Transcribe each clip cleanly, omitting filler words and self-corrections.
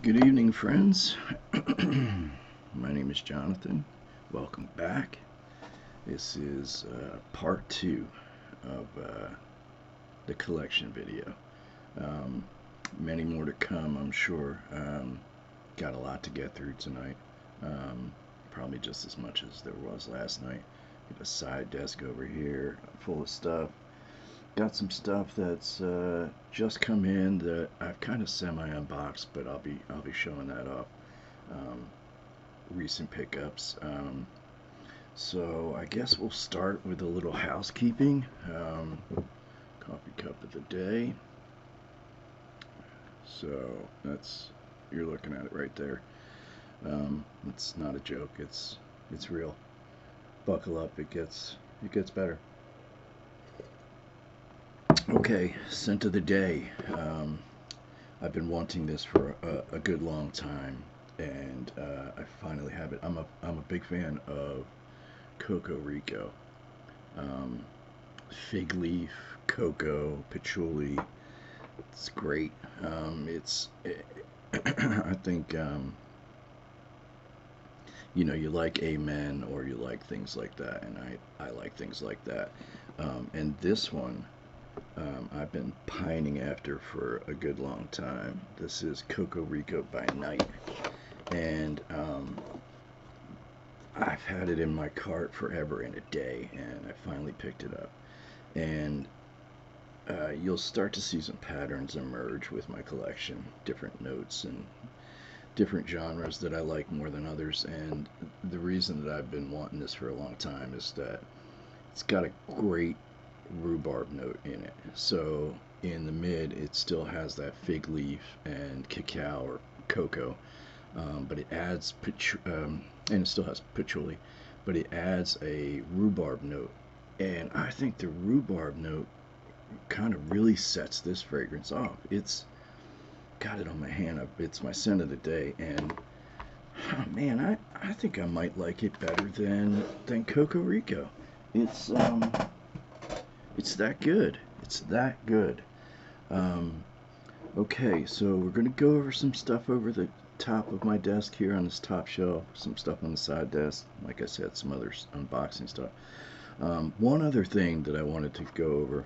Good evening, friends. My name is Jonathan. Welcome back. This is part two of the collection video. Um, Many more to come, I'm sure. Got a lot to get through tonight. Um, Probably just as much as there was last night. Got a side desk over here full of stuff. Got some stuff that's just come in that I've kind of semi unboxed, but I'll be showing that off. Um, recent pickups. So I guess we'll start with a little housekeeping. Coffee cup of the day. So that's you're looking at it right there. It's not a joke. It's real. Buckle up. It gets better. Okay, scent of the day. I've been wanting this for a good long time, and I finally have it. I'm a big fan of Coco Rico. Um, Fig leaf, cocoa, patchouli. It's great. I think, you like Amen or you like things like that, and I like things like that. And this one, I've been pining after for a good long time. This is Coco Rico by Night, and I've had it in my cart forever and a day, and I finally picked it up. And you'll start to see some patterns emerge with my collection, different notes and different genres that I like more than others. And the reason that I've been wanting this for a long time is that it's got a great rhubarb note in it. So in the mid, it still has that fig leaf and cacao or cocoa, but it adds and it still has patchouli, but it adds a rhubarb note. And I think the rhubarb note kind of really sets this fragrance off. It's got it on my hand. It's my scent of the day, and oh man, I think I might like it better than Coco Rico. It's it's that good. It's that good. Um, okay, so we're gonna go over some stuff over the top of my desk here on this top shelf, some stuff on the side desk. Like I said, some other unboxing stuff. One other thing that I wanted to go over.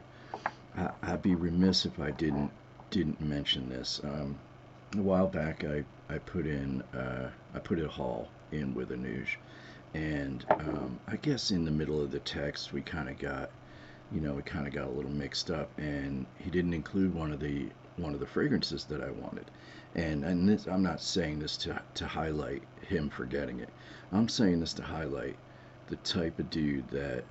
I'd be remiss if I didn't mention this. A while back, I put in I put a haul in with Anuj, and I guess in the middle of the text we kind of got a little mixed up, and he didn't include one of the fragrances that I wanted. And this, I'm not saying this to highlight him forgetting it. I'm saying this to highlight the type of dude that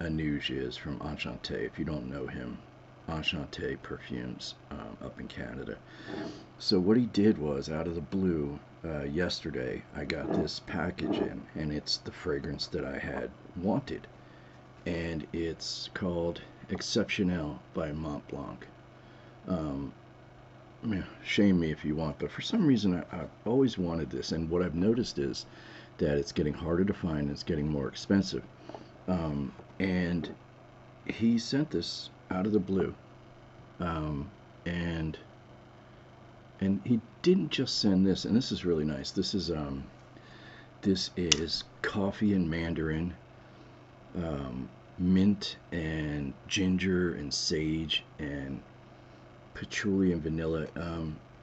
Anuj is from Enchanté. If you don't know him, Enchanté Perfumes up in Canada. So what he did was, out of the blue, yesterday I got this package in, and it's the fragrance that I had wanted, and it's called Exceptionnel by Mont Blanc. Um, Shame me if you want, but for some reason I've always wanted this, and what I've noticed is that it's getting harder to find and it's getting more expensive. And he sent this out of the blue, um, and he didn't just send this, and this is really nice. This is coffee and mandarin, um, mint and ginger and sage and patchouli and vanilla.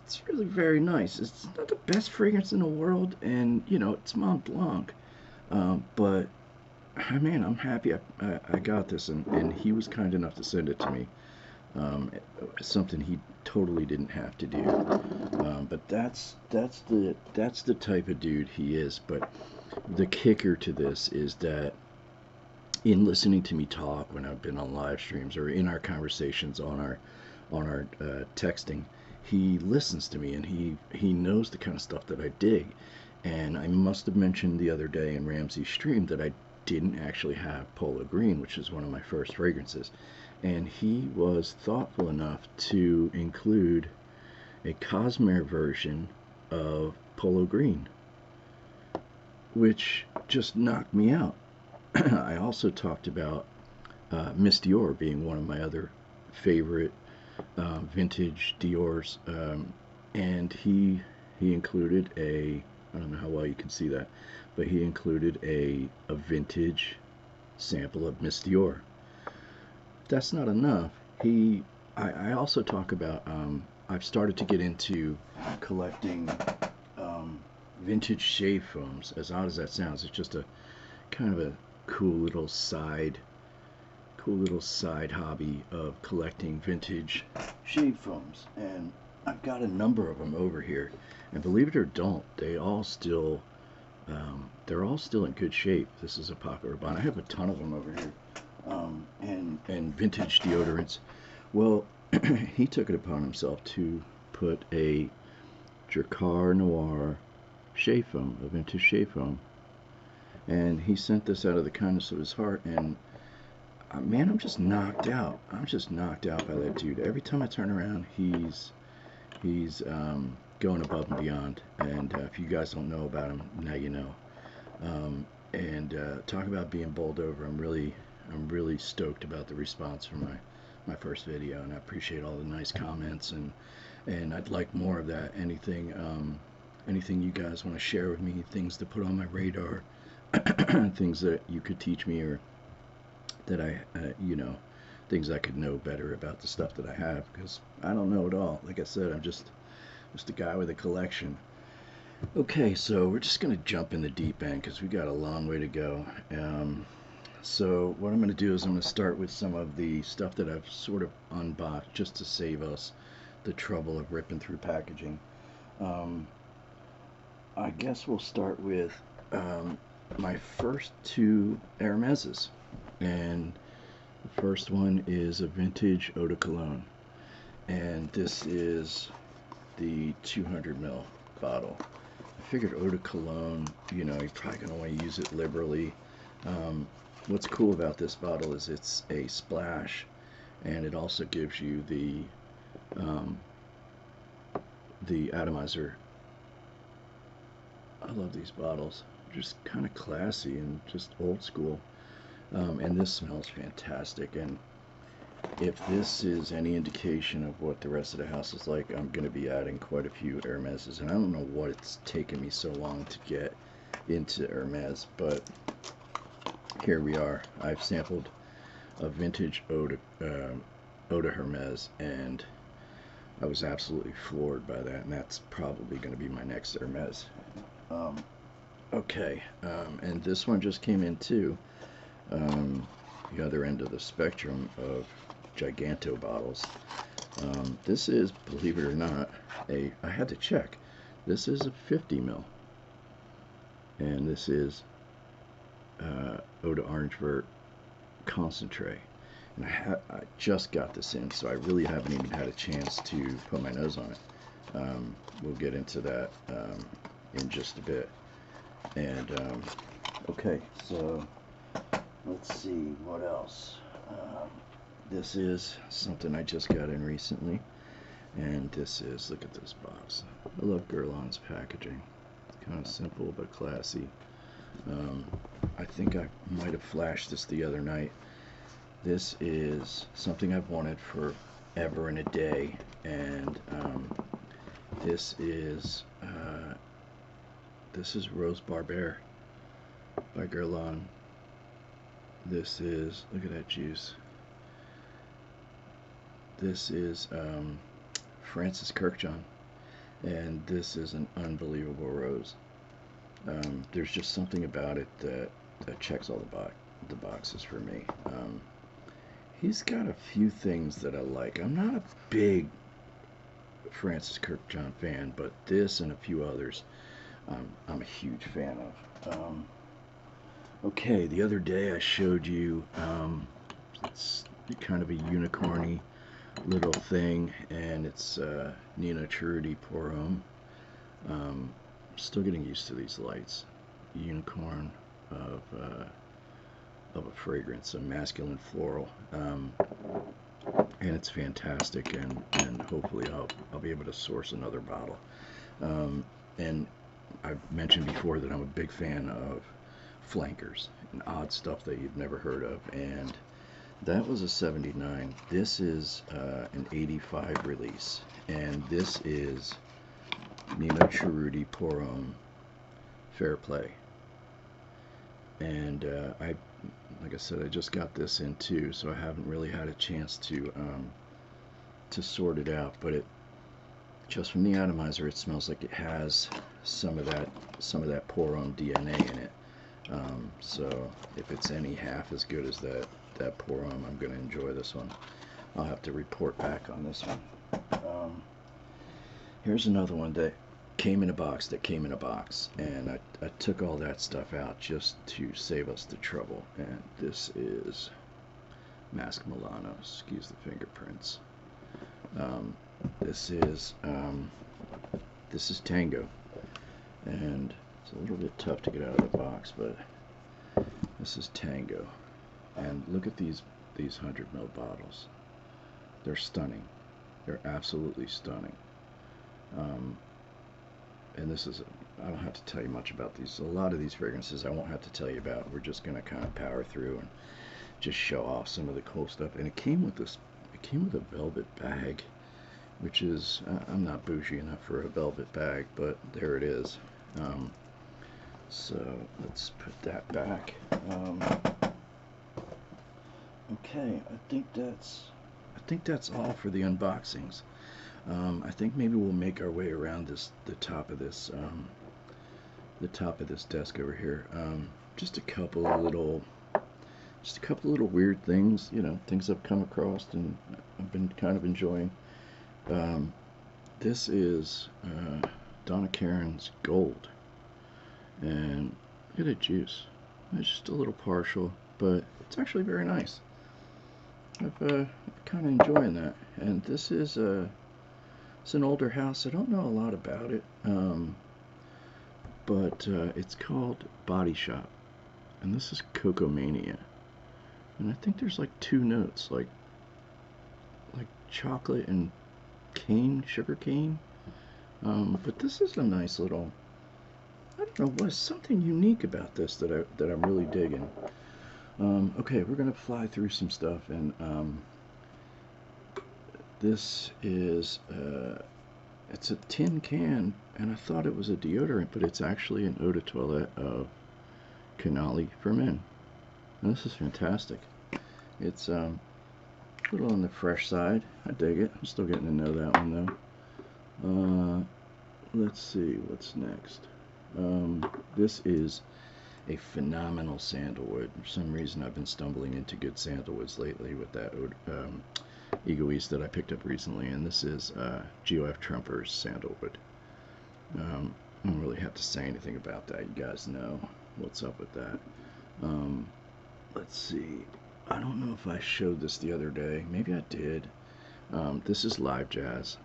It's really very nice. It's not the best fragrance in the world, and it's Mont Blanc. But man, I'm happy I got this, and he was kind enough to send it to me. Something he totally didn't have to do. But that's the type of dude he is. But the kicker to this is that in listening to me talk when I've been on live streams or in our conversations on our texting, he listens to me, and he knows the kind of stuff that I dig. And I must have mentioned the other day in Ramsey's stream that I didn't actually have Polo Green, which is one of my first fragrances. And he was thoughtful enough to include a Cosmere version of Polo Green, which just knocked me out. I also talked about Miss Dior being one of my other favorite vintage Dior's, and he included a, I don't know how well you can see that, but he included a vintage sample of Miss Dior. That's not enough. I also talk about, I've started to get into collecting vintage shave foams. As odd as that sounds, it's just a kind of a cool little side hobby of collecting vintage shave foams. And I've got a number of them over here. And believe it or don't, they're all still in good shape. This is a Paco Rabanne. I have a ton of them over here. And vintage deodorants. Well, he took it upon himself to put a Drakkar Noir shave foam, a vintage shave foam, and he sent this out of the kindness of his heart. And man, I'm just knocked out. I'm just knocked out by that dude. Every time I turn around, he's going above and beyond. And if you guys don't know about him, now you know. And talk about being bowled over. I'm really stoked about the response from my first video, and I appreciate all the nice comments, and I'd like more of that. Anything you guys want to share with me, things to put on my radar, things that you could teach me, or that things I could know better about the stuff that I have, because I don't know it all. Like I said, I'm just a guy with a collection. Okay, so we're just gonna jump in the deep end because we got a long way to go. So what I'm going to do is I'm going to start with some of the stuff that I've sort of unboxed just to save us the trouble of ripping through packaging. I guess we'll start with my first two Hermeses. And the first one is a vintage Eau de Cologne. And this is the 200 ml bottle. I figured Eau de Cologne, you're probably going to want to use it liberally. What's cool about this bottle is it's a splash, and it also gives you the atomizer. I love these bottles. Just kind of classy and just old school. And this smells fantastic. And if this is any indication of what the rest of the house is like, I'm going to be adding quite a few Hermeses. And I don't know what it's taken me so long to get into Hermes, but here we are. I've sampled a vintage Eau de Hermes, and I was absolutely floored by that, and that's probably going to be my next Hermes. Okay, and this one just came in too. The other end of the spectrum of Giganto bottles. This is, believe it or not, I had to check. This is a 50 ml, and this is Eau de Orange Vert concentrate. And I just got this in, so I really haven't even had a chance to put my nose on it. We'll get into that in just a bit. And okay, so let's see what else. This is something I just got in recently, and this is, look at this box. I love Guerlain's packaging. It's kind of simple but classy. I think I might have flashed this the other night. This is something I've wanted forever and a day, and this is Rose Barbare by Guerlain. This is, look at that juice. This is Francis Kurkdjian, and this is an unbelievable rose. There's just something about it that checks all the boxes for me. He's got a few things that I like. I'm not a big Francis Kurkdjian fan, but this and a few others I'm a huge fan of. Okay, the other day I showed you it's kind of a unicorny little thing, and it's Nino Cerruti Pour Homme. Still getting used to these lights. Unicorn of a fragrance, a masculine floral, and it's fantastic. And hopefully I'll be able to source another bottle. And I've mentioned before that I'm a big fan of flankers and odd stuff that you've never heard of, and that was a 79. This is an 85 release, and this is Nemo Cerruti Pour Homme Fair Play. And like I said, I just got this in too, so I haven't really had a chance to sort it out. But it just from the atomizer, it smells like it has some of that Pour Homme DNA in it. So if it's any half as good as that Pour Homme, I'm going to enjoy this one. I'll have to report back on this one. Here's another one that came in a box and I took all that stuff out just to save us the trouble. And this is Mask Milano. Excuse the fingerprints. This is Tango, and it's a little bit tough to get out of the box, but this is Tango. And look at these 100 ml bottles. They're stunning. They're absolutely stunning. And this is, I don't have to tell you much about these. A lot of these fragrances I won't have to tell you about. We're just going to kind of power through and just show off some of the cool stuff. And it came with a velvet bag, which is, I'm not bougie enough for a velvet bag, but there it is. So let's put that back. Okay, I think that's all for the unboxings. I think maybe we'll make our way around the top of this desk over here. Just a couple of little weird things, things I've come across and I've been kind of enjoying. This is Donna Karan's Gold, and look at the juice. It's just a little partial, but it's actually very nice. I'm kind of enjoying that. And this is it's an older house. I don't know a lot about it, but it's called Body Shop, and this is Cocomania. And I think there's like 2 notes, like chocolate and sugar cane. But this is a nice little, I don't know, what's something unique about this that I'm really digging. Okay, we're gonna fly through some stuff, and this is it's a tin can, and I thought it was a deodorant, but it's actually an eau de toilette of Canali for Men. And this is fantastic. It's a little on the fresh side. I dig it. I'm still getting to know that one though. Let's see what's next. This is a phenomenal sandalwood. For some reason I've been stumbling into good sandalwoods lately with that Egoist that I picked up recently, and this is G.O.F. Trumper's sandalwood. I don't really have to say anything about that. You guys know what's up with that. Let's see. I don't know if I showed this the other day. Maybe I did. This is Live Jazz,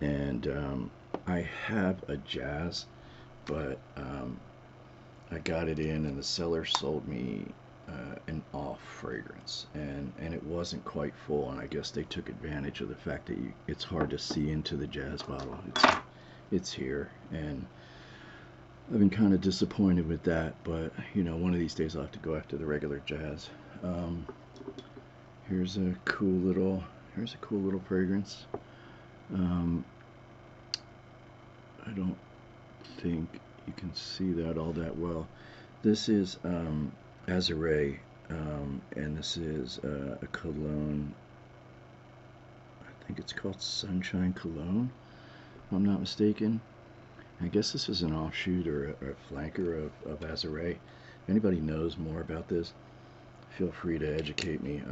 and I have a Jazz, but I got it in, and the seller sold me an off fragrance, and it wasn't quite full, and I guess they took advantage of the fact that it's hard to see into the Jazz bottle. It's here, and I've been kind of disappointed with that, but one of these days I'll have to go after the regular Jazz. Here's a cool little fragrance. I don't think you can see that all that well. This is Azuré, and this is a cologne. I think it's called Sunshine Cologne, if I'm not mistaken. I guess this is an offshoot or a flanker of Azuré. If anybody knows more about this, feel free to educate me.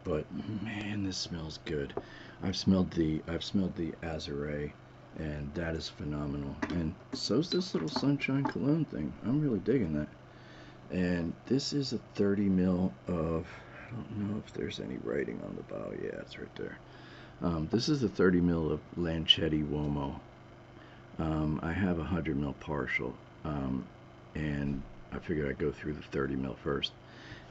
But man, this smells good. I've smelled the Azuré, and that is phenomenal. And so's this little Sunshine Cologne thing. I'm really digging that. And this is a 30 ml of, I don't know if there's any writing on the bottle. Yeah, it's right there. This is a 30 ml of Lanchetti Uomo. I have a 100 ml partial, and I figured I'd go through the 30 ml first.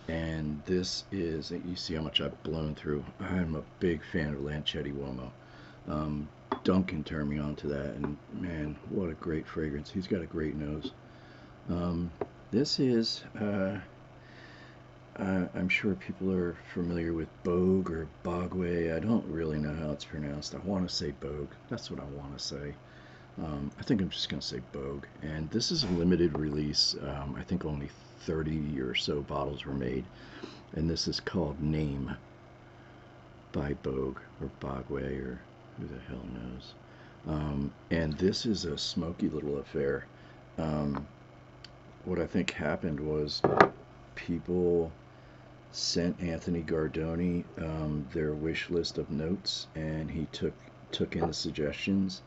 And this is, you see how much I've blown through. I'm a big fan of Lanchetti Uomo. Duncan turned me on to that, and man, what a great fragrance. He's got a great nose. This is, I'm sure people are familiar with Bogue or Bogway. I don't really know how it's pronounced. I want to say Bogue. That's what I want to say. I think I'm just going to say Bogue. And this is a limited release. I think only 30 or so bottles were made. And this is called Name by Bogue, or Bogway, or who the hell knows. And this is a smoky little affair. What I think happened was people sent Anthony Gardoni their wish list of notes, and he took in the suggestions.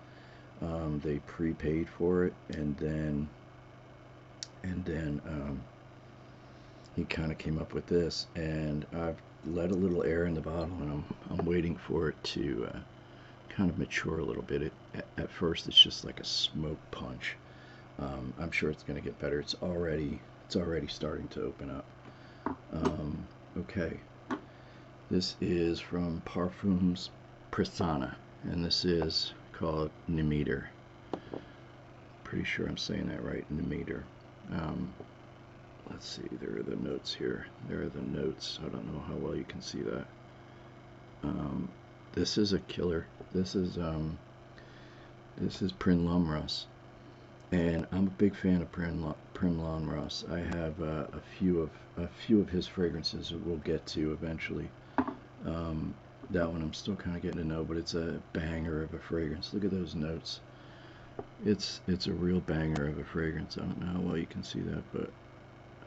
They prepaid for it, and then he kind of came up with this, and I've let a little air in the bottle, and I'm waiting for it to kind of mature a little bit. At first, it's just like a smoke punch. I'm sure it's going to get better. It's already starting to open up. Okay, this is from Parfums Prasanna, and this is called Nemeter. Pretty sure I'm saying that right, Nemeter. Let's see, there are the notes here. There are the notes. I don't know how well you can see that. This is a killer. This is Prin Lomras, and I'm a big fan of Prin Lomras. I have a few of his fragrances that we'll get to eventually. That one I'm still kind of getting to know, but it's a banger of a fragrance. Look at those notes. It's a real banger of a fragrance. I don't know how well you can see that, but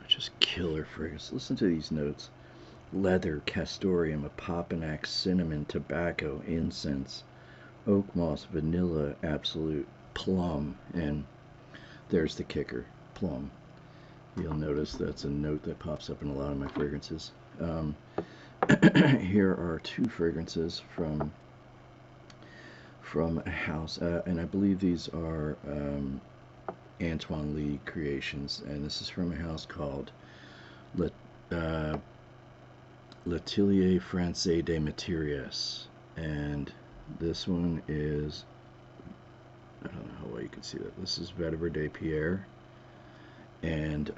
just killer fragrance. Listen to these notes: leather, castoreum, opopanax, cinnamon, tobacco, incense, oak moss, vanilla, absolute, plum, and there's the kicker, plum. You'll notice that's a note that pops up in a lot of my fragrances. Here are two fragrances from a house, and I believe these are Antoine Lee creations, and this is from a house called L'Atelier Français des Matériaux, and this one is, I don't know how well you can see that. This is Vetiver de Pierre, and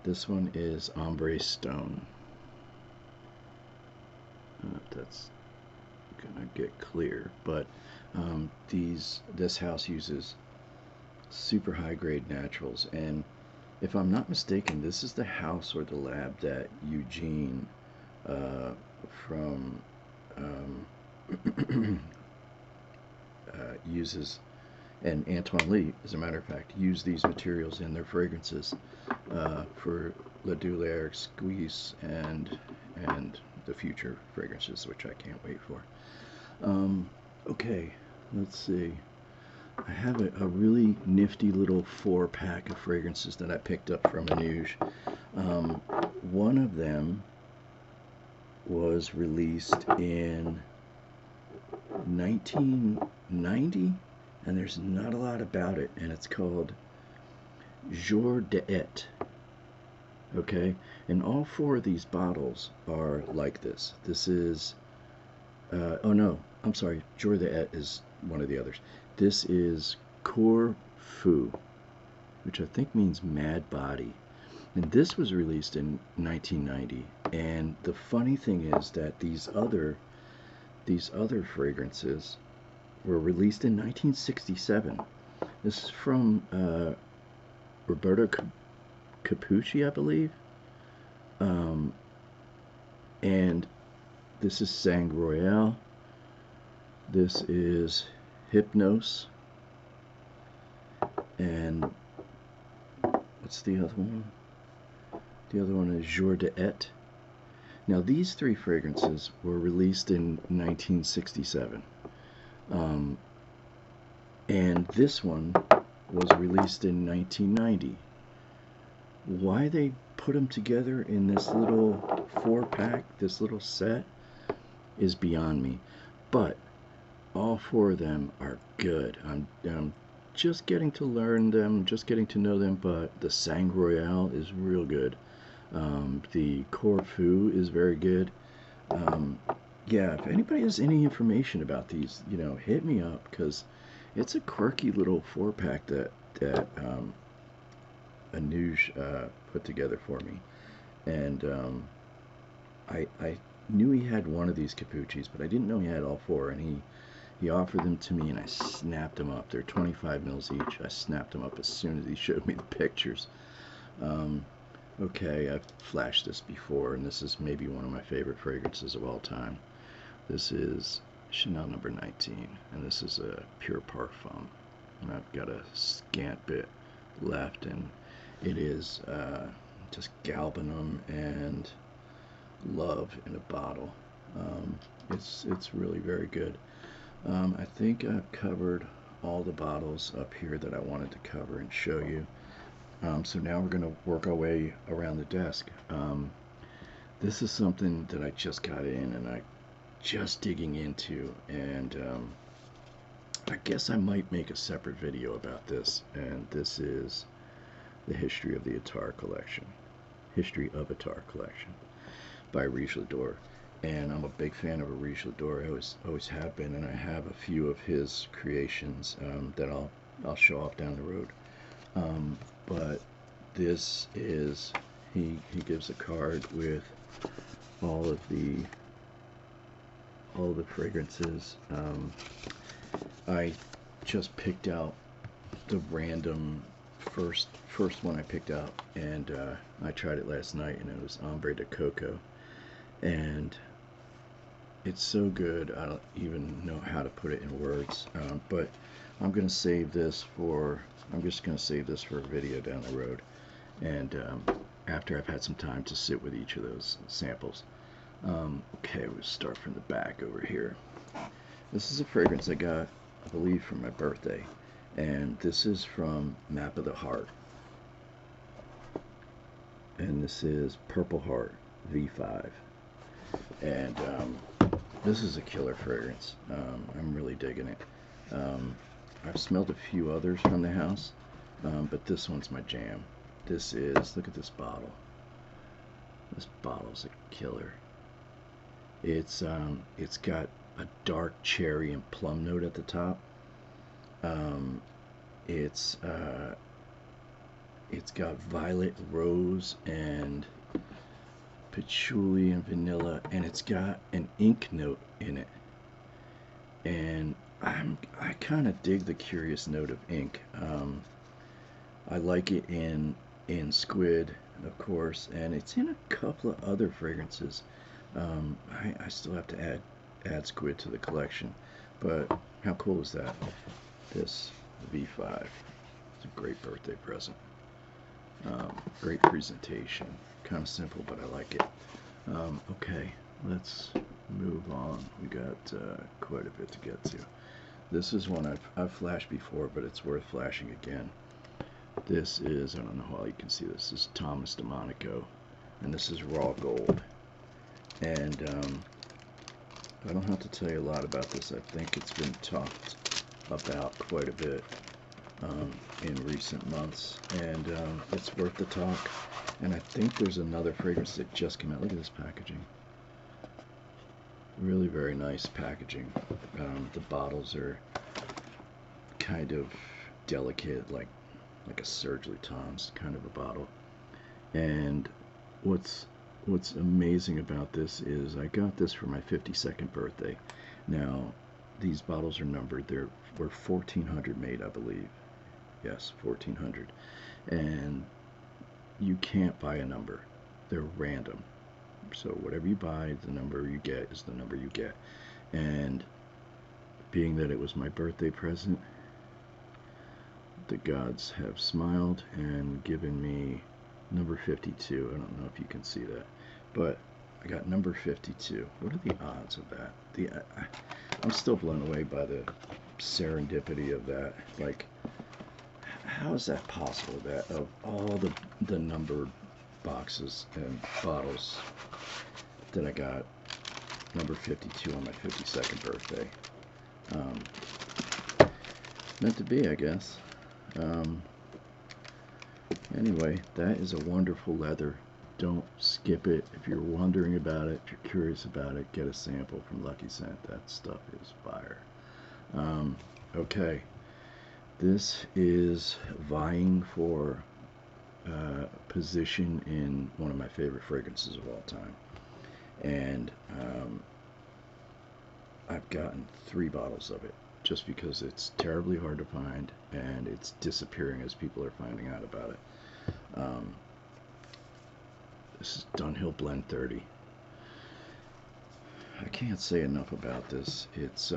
this one is Ombre Stone. That's gonna get clear, but this house uses super high grade naturals, and if I'm not mistaken, this is the house or the lab that Eugene from uses, and Antoine Lee, as a matter of fact, use these materials in their fragrances for Le Douleur, Squeeze, and the future fragrances, which I can't wait for. Okay, let's see. I have a really nifty little 4-pack of fragrances that I picked up from Anouge. One of them was released in 1990, and there's not a lot about it, and it's called Jour d'Et. Okay, and all 4 of these bottles are like this. This is, oh no, I'm sorry, Jour d'Et is one of the others. This is Corfu, which I think means mad body. And this was released in 1990. And the funny thing is that these other fragrances were released in 1967. This is from Roberto Capucci, I believe. And this is Sang Royale. This is Hypnos, and what's the other one? The other one is Jour d'Et. Now these 3 fragrances were released in 1967, and this one was released in 1990. Why they put them together in this little 4-pack, this little set, is beyond me, but all 4 of them are good. I'm just getting to learn them, just getting to know them, but the Sang Royale is real good. The Corfu is very good. Yeah, if anybody has any information about these, hit me up, because it's a quirky little 4-pack that Anouge put together for me. And I knew he had one of these Capuchis, but I didn't know he had all 4, and He offered them to me and I snapped them up. They're 25 mils each. I snapped them up as soon as he showed me the pictures. Okay, I've flashed this before, and this is maybe one of my favorite fragrances of all time. This is Chanel number 19, and this is a Pure Parfum. And I've got a scant bit left, and it is just galbanum and love in a bottle. It's really very good. I think I've covered all the bottles up here that I wanted to cover and show you. So now we're going to work our way around the desk. This is something that I just got in and I just digging into, and I guess I might make a separate video about this. And this is the history of the Attar collection, history of Attar collection by Riche Ledoux. And I'm a big fan of Riche Ledoux. I always have been, and I have a few of his creations that I'll show off down the road. But this is, he gives a card with all of the fragrances. I just picked out the random first one I picked out, and I tried it last night, and it was Ombre de Coco, and it's so good I don't even know how to put it in words. But I'm gonna save this for, I'm just gonna save this for a video down the road, and after I've had some time to sit with each of those samples. Okay, we'll start from the back over here. This is a fragrance I got, I believe, for my birthday, and this is from Map of the Heart, and this is Purple Heart V5, and this is a killer fragrance. I'm really digging it. I've smelled a few others from the house, but this one's my jam. This is, look at this bottle. This bottle's a killer. It's got a dark cherry and plum note at the top. It's got violet, rose, and patchouli and vanilla, and it's got an ink note in it. And I kind of dig the curious note of ink. I like it in Squid, of course, and it's in a couple of other fragrances. I still have to add Squid to the collection, but how cool is that? This V5. It's a great birthday present. Great presentation. Kind of simple, but I like it. Okay, let's move on. We got quite a bit to get to. This is one I've flashed before, but it's worth flashing again. This is, I don't know how you can see this, is Thomas DeMonico, and this is Raw Gold. And I don't have to tell you a lot about this. I think it's been talked about quite a bit in recent months, and it's worth the talk. And I think there's another fragrance that just came out. Look at this packaging. Really very nice packaging. The bottles are kind of delicate, like a Serge Lutens kind of a bottle. And what's amazing about this is I got this for my 52nd birthday. Now, these bottles are numbered. Were 1,400 made, I believe. Yes, 1,400. And you can't buy a number. They're random. So whatever you buy, the number you get is the number you get. And being that it was my birthday present, the gods have smiled and given me number 52. I don't know if you can see that, but I got number 52. What are the odds of that? I'm still blown away by the serendipity of that. Like, how is that possible, that of all the numbered boxes and bottles that I got, number 52 on my 52nd birthday? Meant to be, I guess. Anyway, that is a wonderful leather. Don't skip it. If you're wondering about it, if you're curious about it, get a sample from Lucky Scent. That stuff is fire. Okay, this is vying for position in one of my favorite fragrances of all time. And I've gotten 3 bottles of it just because it's terribly hard to find and it's disappearing as people are finding out about it. This is Dunhill Blend 30. I can't say enough about this. It's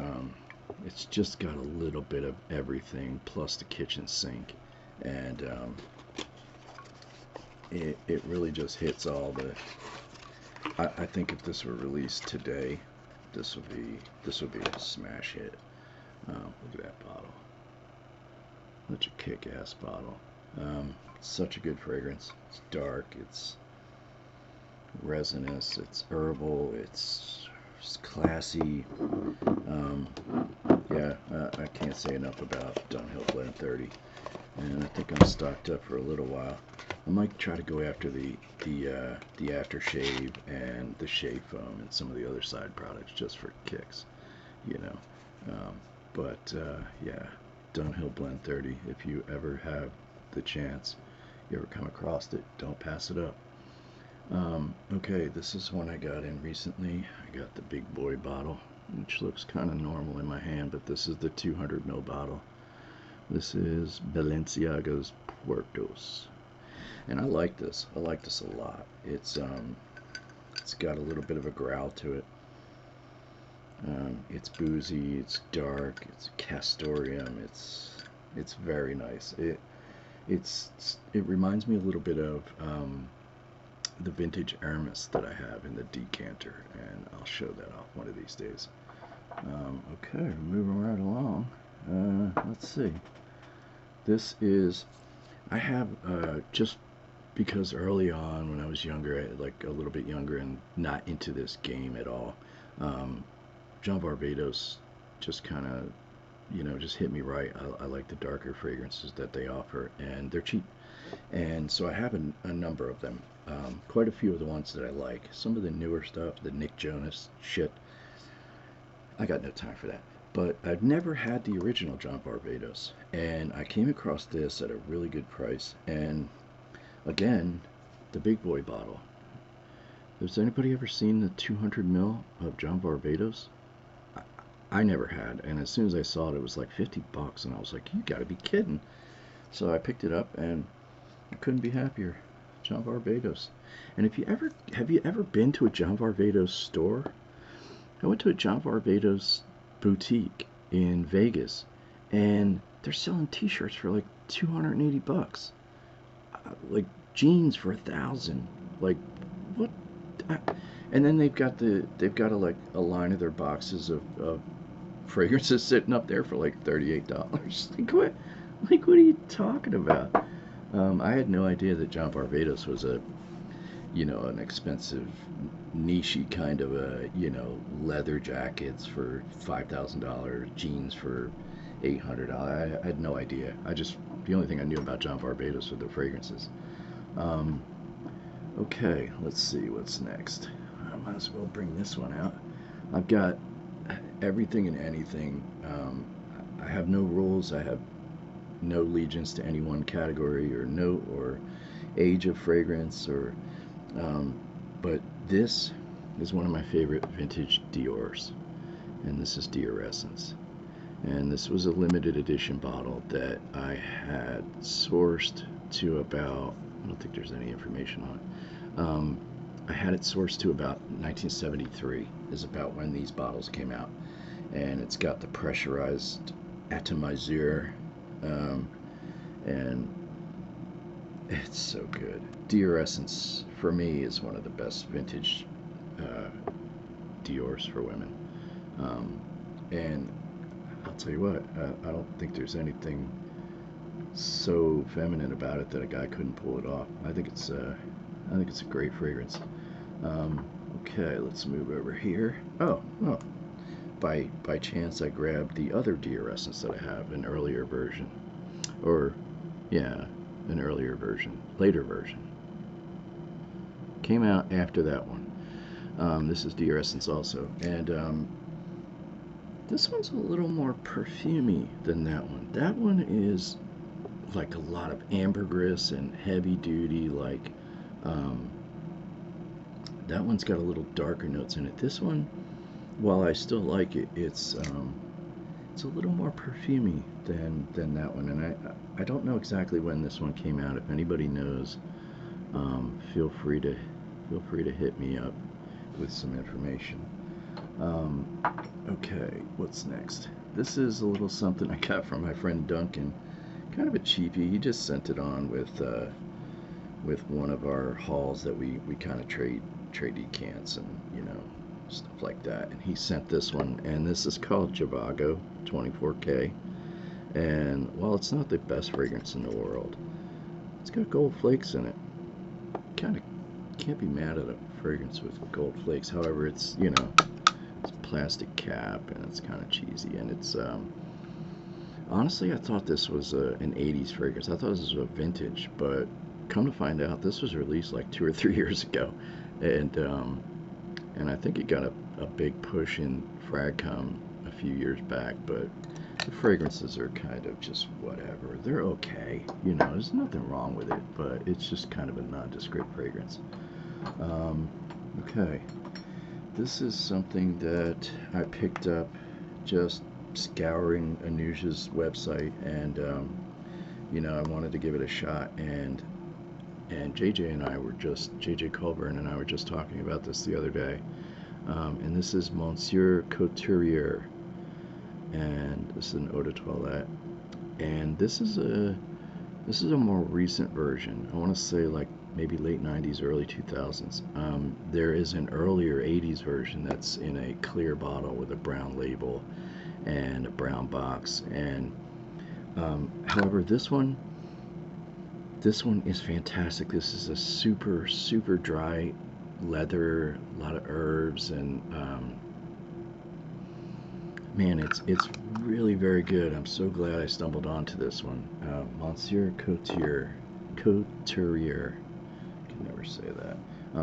just got a little bit of everything plus the kitchen sink, and it really just hits all the. I think if this were released today, this would be a smash hit. Look at that bottle. Such a kick-ass bottle. Such a good fragrance. It's dark. It's resinous. It's herbal. It's classy. Yeah, I can't say enough about Dunhill Blend 30, and I think I'm stocked up for a little while. I might try to go after the aftershave and the shave foam and some of the other side products just for kicks, you know. But yeah, Dunhill Blend 30. If you ever have the chance, you ever come across it, don't pass it up. Okay, this is one I got in recently. I got the big boy bottle, which looks kind of normal in my hand, but this is the 200 ml bottle. This is Balenciaga's Puertos, and I like this. I like this a lot. It's got a little bit of a growl to it. It's boozy. It's dark. It's castoreum. It's very nice. It reminds me a little bit of the vintage Aramis that I have in the decanter, and I'll show that off one of these days. Okay, moving right along. Let's see. This is, I have, just because early on when I was younger, like a little bit younger and not into this game at all, John Varvatos just kind of, just hit me right. I like the darker fragrances that they offer, and they're cheap. And so I have a number of them. Quite a few of the ones that I like. Some of the newer stuff, the Nick Jonas shit, I got no time for that. But I've never had the original John Varvatos, and I came across this at a really good price. And again, the big boy bottle. Has anybody ever seen the 200 ml of John Varvatos? I never had, and as soon as I saw it, it was like $50, and I was like, you gotta be kidding. So I picked it up, and I couldn't be happier. John Varvatos. And have you ever been to a John Varvatos store? I went to a John Varvatos boutique in Vegas, and they're selling T-shirts for like $280, like jeans for $1,000. Like, what? And then they've got a line of their boxes of fragrances sitting up there for like $38. Like what are you talking about? I had no idea that John Varvatos was an expensive, nichey kind of leather jackets for $5,000, jeans for $800. I had no idea. The only thing I knew about John Varvatos were the fragrances. Okay, let's see what's next. I might as well bring this one out. I've got everything and anything. I have no rules. I have no allegiance to any one category or age of fragrance but this is one of my favorite vintage Dior's, and this is Dior Essence, and this was a limited edition bottle that I had sourced to about, I don't think there's any information on it. I had it sourced to about 1973 is about when these bottles came out, and it's got the pressurized atomizer, and it's so good. Dior Essence for me is one of the best vintage Dior's for women, and I'll tell you what, I don't think there's anything so feminine about it that a guy couldn't pull it off. I think it's a great fragrance. Okay, let's move over here. Oh, by chance I grabbed the other Dior Essence that I have, an earlier version, or yeah, an earlier version, later version. Came out after that one. This is Dior Essence also, and this one's a little more perfumey than that one. That one is like a lot of ambergris and heavy duty, like that one's got a little darker notes in it. This one while I still like it, it's a little more perfumey than that one. And I don't know exactly when this one came out. If anybody knows, feel free to hit me up with some information. Um, okay, what's next? This is a little something I got from my friend Duncan. Kind of a cheapie. He just sent it on with one of our hauls that we kind of trade decants and stuff like that. And he sent this one, and this is called Javago 24K. And while it's not the best fragrance in the world, it's got gold flakes in it. Kind of can't be mad at a fragrance with gold flakes. However, it's it's plastic cap and it's kind of cheesy, and it's honestly, I thought this was an 80s fragrance. I thought this was a vintage, but come to find out, this was released like 2 or 3 years ago, and I think it got a big push in Fragcom a few years back. But the fragrances are kind of just whatever. They're okay, there's nothing wrong with it, but it's just kind of a nondescript fragrance. Okay, this is something that I picked up just scouring Anuja's website, and I wanted to give it a shot, and JJ Colburn and I were just talking about this the other day, and this is Monsieur Couturier, and this is an eau de toilette, and this is a more recent version. I want to say like maybe late 90s, early 2000s. There is an earlier 80s version that's in a clear bottle with a brown label and a brown box, and however, this one is fantastic. This is a super dry leather, a lot of herbs, and man, it's really very good. I'm so glad I stumbled onto this one. Monsieur Couturier. I can never say that.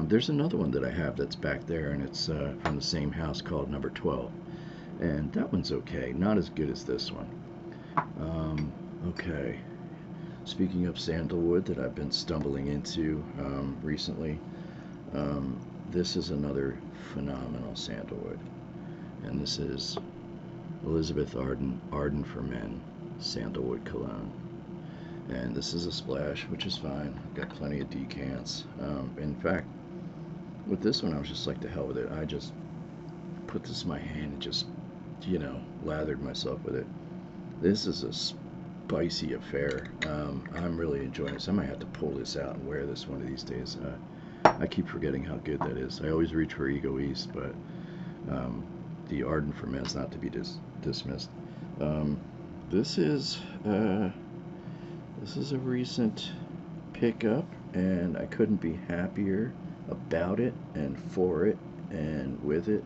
There's another one that I have that's back there, and it's from the same house, called Number 12, and that one's okay. Not as good as this one. Okay. Speaking of sandalwood that I've been stumbling into recently, this is another phenomenal sandalwood, and this is Elizabeth Arden for Men Sandalwood Cologne. And this is a splash, which is fine. I've got plenty of decants. In fact, with this one, I was just like, to hell with it. I just put this in my hand and just, lathered myself with it. This is a spicy affair. I'm really enjoying this. I might have to pull this out and wear this one of these days. I keep forgetting how good that is. I always reach for Ego East, but the Arden for Men is not to be dismissed. This is a recent pickup, and I couldn't be happier about it and for it and with it.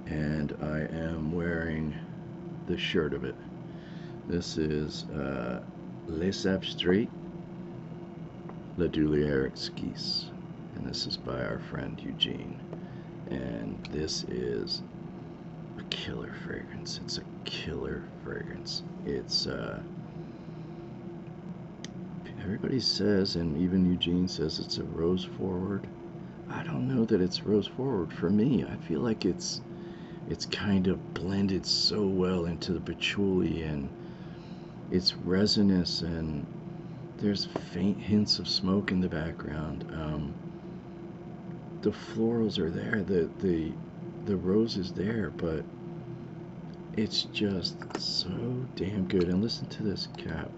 And I am wearing the shirt of it. This is Les Abstraits La Douleur Exquise, and this is by our friend Eugene. And this is a killer fragrance. It's a killer fragrance. It's everybody says, and even Eugene says, it's a rose forward. I don't know that it's rose forward. For me, I feel like it's kind of blended so well into the patchouli, and it's resinous, and there's faint hints of smoke in the background. The florals are there, the rose is there, but it's just so damn good. And listen to this cap.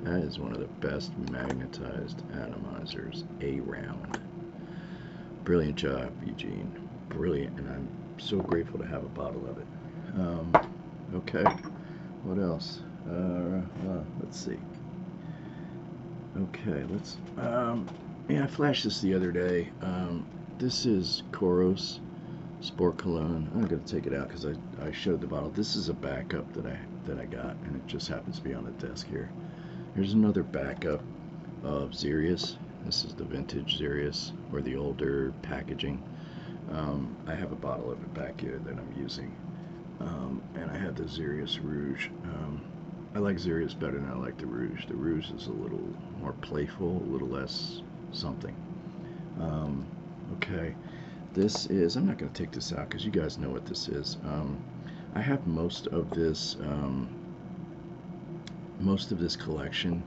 That is one of the best magnetized atomizers around. Brilliant job, Eugene. Brilliant, and I'm so grateful to have a bottle of it. Okay, what else? Let's see. Okay, let's. I flashed this the other day. This is Koros Sport Cologne. I'm gonna take it out because I showed the bottle. This is a backup that I got, and it just happens to be on the desk here. Here's another backup of Xerius. This is the vintage Xerius, or the older packaging. I have a bottle of it back here that I'm using, and I have the Xerius Rouge. I like Xerius better than I like the Rouge. The Rouge is a little more playful, a little less something. Okay, This is, I'm not going to take this out because you guys know what this is. I have most of this collection,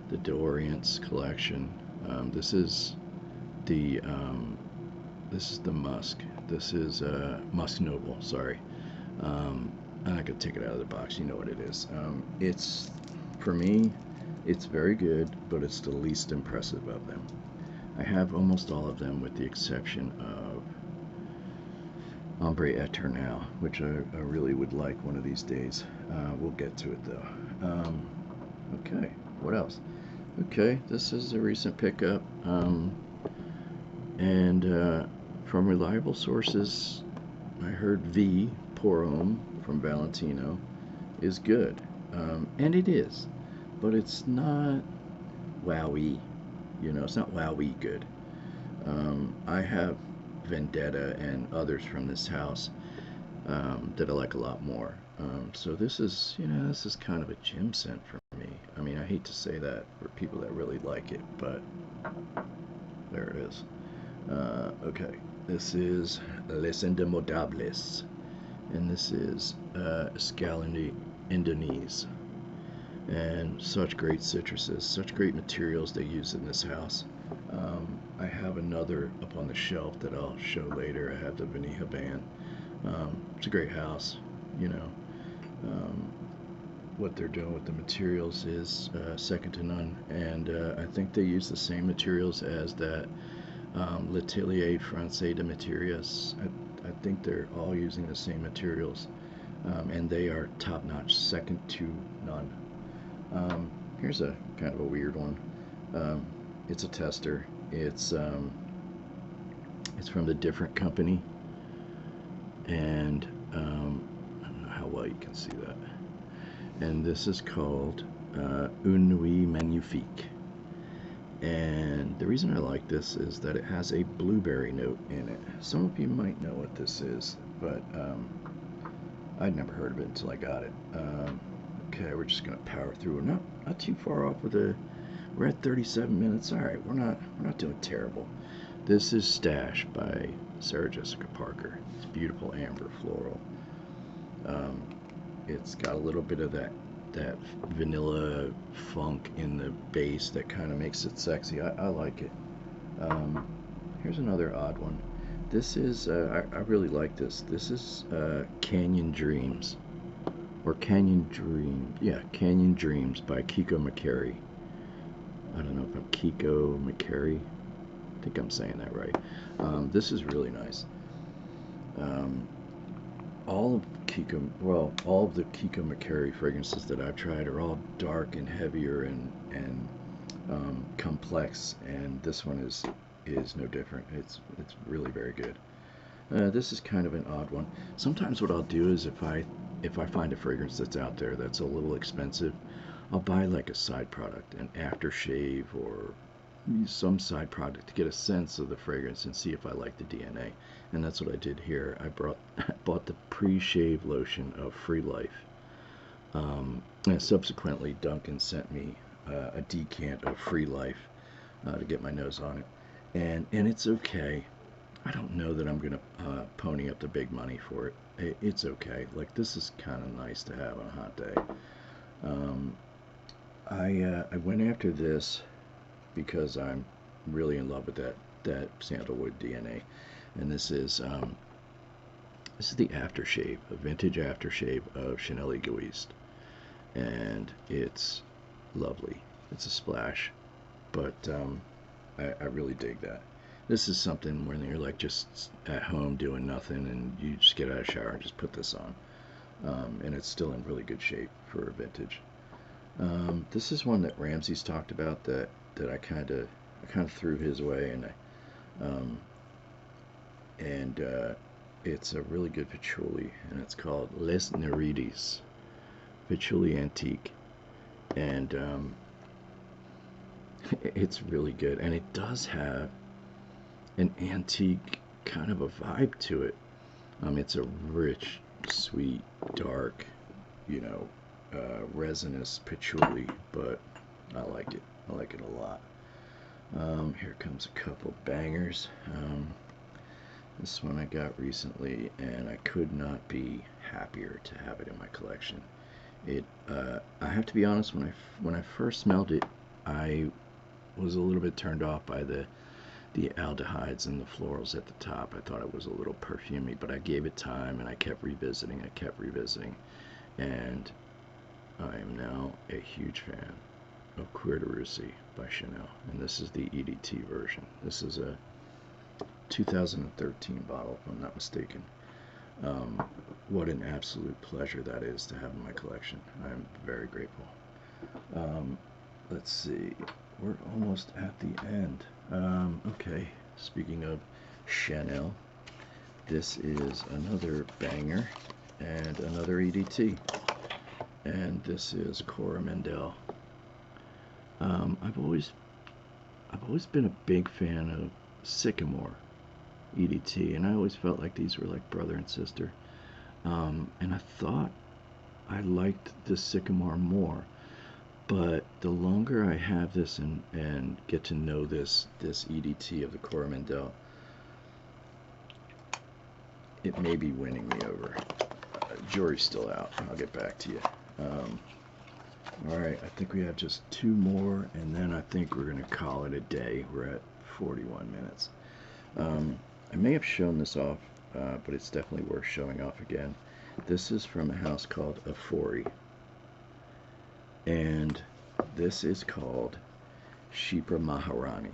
the D'Orients collection. This is the Musk. This is Musk Noble. Sorry, I'm not gonna take it out of the box. You know what it is. It's, for me, it's very good, but it's the least impressive of them. I have almost all of them with the exception of Ombre Eternal, which I really would like one of these days. We'll get to it though. Okay, what else? Okay, this is a recent pickup, and from reliable sources, I heard V Pour Homme from Valentino is good, and it is, but it's not wowie. It's not wowie good. I have Vendetta and others from this house that I like a lot more. So this is, this is kind of a gem scent for me. I mean, I hate to say that for people that really like it, but there it is. Okay, this is Les Indemodables, and this is Escalante Indonese. And such great citruses, such great materials they use in this house. I have another up on the shelf that I'll show later. I have the Vanilla Band. It's a great house, you know. What they're doing with the materials is second to none, and I think they use the same materials as that L'Atelier Français de Matériaux. I think they're all using the same materials, and they are top notch, second to none. Here's a kind of a weird one. It's a tester. It's from the Different Company, and I don't know how well you can see that. And this is called Une Nuit Magnifique. And the reason I like this is that it has a blueberry note in it. Some of you might know what this is, but I'd never heard of it until I got it. Okay, we're just gonna power through. We're not too far off with the. We're at 37 minutes. All right, we're not doing terrible. This is Stash by Sarah Jessica Parker. It's beautiful amber floral. It's got a little bit of that vanilla funk in the base that kind of makes it sexy. I like it. Here's another odd one. This is I really like this. This is Canyon Dreams, or Canyon Dream. Yeah, Canyon Dreams by Kiko McCary. I don't know if I'm Kiko McCary. I think I'm saying that right. This is really nice. All of the Kiko McCary fragrances that I've tried are all dark and heavier and complex, and this one is no different. It's really very good. This is kind of an odd one. Sometimes what I'll do is if I find a fragrance that's out there that's a little expensive, I'll buy like a side product, an aftershave or some side product to get a sense of the fragrance and see if I like the DNA. And that's what I did here. I bought the pre-shave lotion of Free Life. And subsequently, Duncan sent me a decant of Free Life to get my nose on it. And it's okay. I don't know that I'm going to pony up the big money for it. It's okay. Like, this is kind of nice to have on a hot day. I went after this because I'm really in love with that sandalwood DNA, and this is the aftershave, a vintage aftershave of Chanel Egoiste, and it's lovely. It's a splash, but I really dig that. This is something when you're like just at home doing nothing and you just get out of the shower and just put this on, and it's still in really good shape for a vintage. This is one that Ramsey's talked about that I kind of threw his way, and it's a really good patchouli, and it's called Les Nereides Patchouli Antique, and it's really good, and it does have an antique kind of a vibe to it. It's a rich, sweet, dark, resinous patchouli, but I like it. I like it a lot. Here comes a couple bangers. This one I got recently, and I could not be happier to have it in my collection. I have to be honest, when I first smelled it, I was a little bit turned off by the aldehydes and the florals at the top. I thought it was a little perfumey, but I gave it time and I kept revisiting. And I am now a huge fan of Cuir de Russie by Chanel, and this is the EDT version. This is a 2013 bottle, if I'm not mistaken. What an absolute pleasure that is to have in my collection. I'm very grateful. Let's see, we're almost at the end. Okay, speaking of Chanel, this is another banger and another EDT, and this is Coromandel. I've always been a big fan of Sycamore EDT, and I always felt like these were like brother and sister. And I thought I liked the Sycamore more, but the longer I have this and get to know this EDT of the Coromandel, it may be winning me over. Jury's still out. I'll get back to you. Alright, I think we have just two more, and then I think we're going to call it a day. We're at 41 minutes. I may have shown this off, but it's definitely worth showing off again. This is from a house called Euphorie, and this is called Chypre Maharani.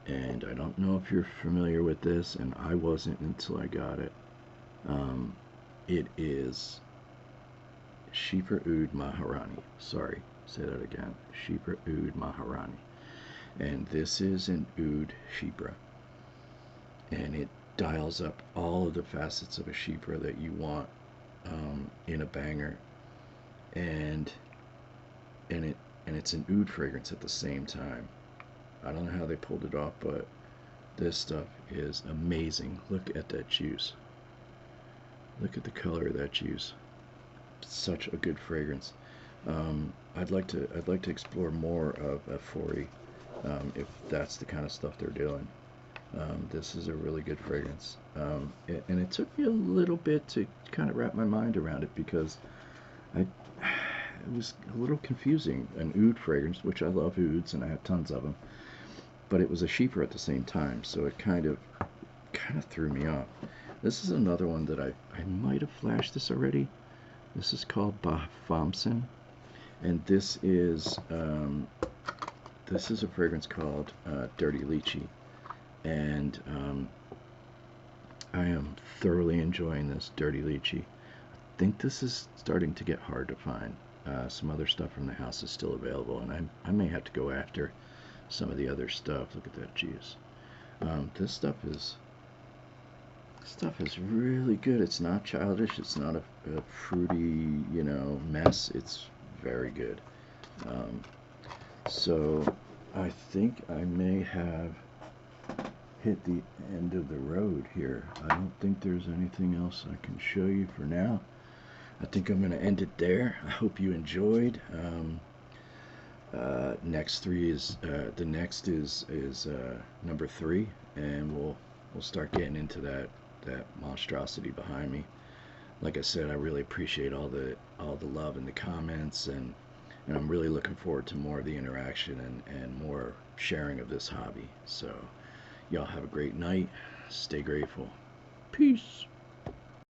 And I don't know if you're familiar with this, and I wasn't until I got it. It is Chypre Oud Maharani. Sorry, say that again. Chypre Oud Maharani. And this is an Oud Chypre. And it dials up all of the facets of a Chypre that you want in a banger. And it's an oud fragrance at the same time. I don't know how they pulled it off, but this stuff is amazing. Look at that juice. Look at the color of that juice. Such a good fragrance. I'd like to explore more of Euphorie, if that's the kind of stuff they're doing. This is a really good fragrance, and it took me a little bit to kind of wrap my mind around it, because it was a little confusing. An oud fragrance, which I love ouds and I have tons of them, but it was a Chypre at the same time, so it kind of threw me off. This is another one that I might have flashed this already. This is called Bafamsen, and this is a fragrance called Dirty Lychee, and I am thoroughly enjoying this Dirty Lychee. I think this is starting to get hard to find. Some other stuff from the house is still available, and I may have to go after some of the other stuff. Look at that juice. This stuff is really good. It's not childish. It's not a fruity, mess. It's very good. So I think I may have hit the end of the road here. I don't think there's anything else I can show you for now. I think I'm going to end it there. I hope you enjoyed. The next is number 3, and we'll start getting into that monstrosity behind me. Like I said, I really appreciate all the love in the comments, and I'm really looking forward to more of the interaction and more sharing of this hobby. So y'all have a great night. Stay grateful. Peace.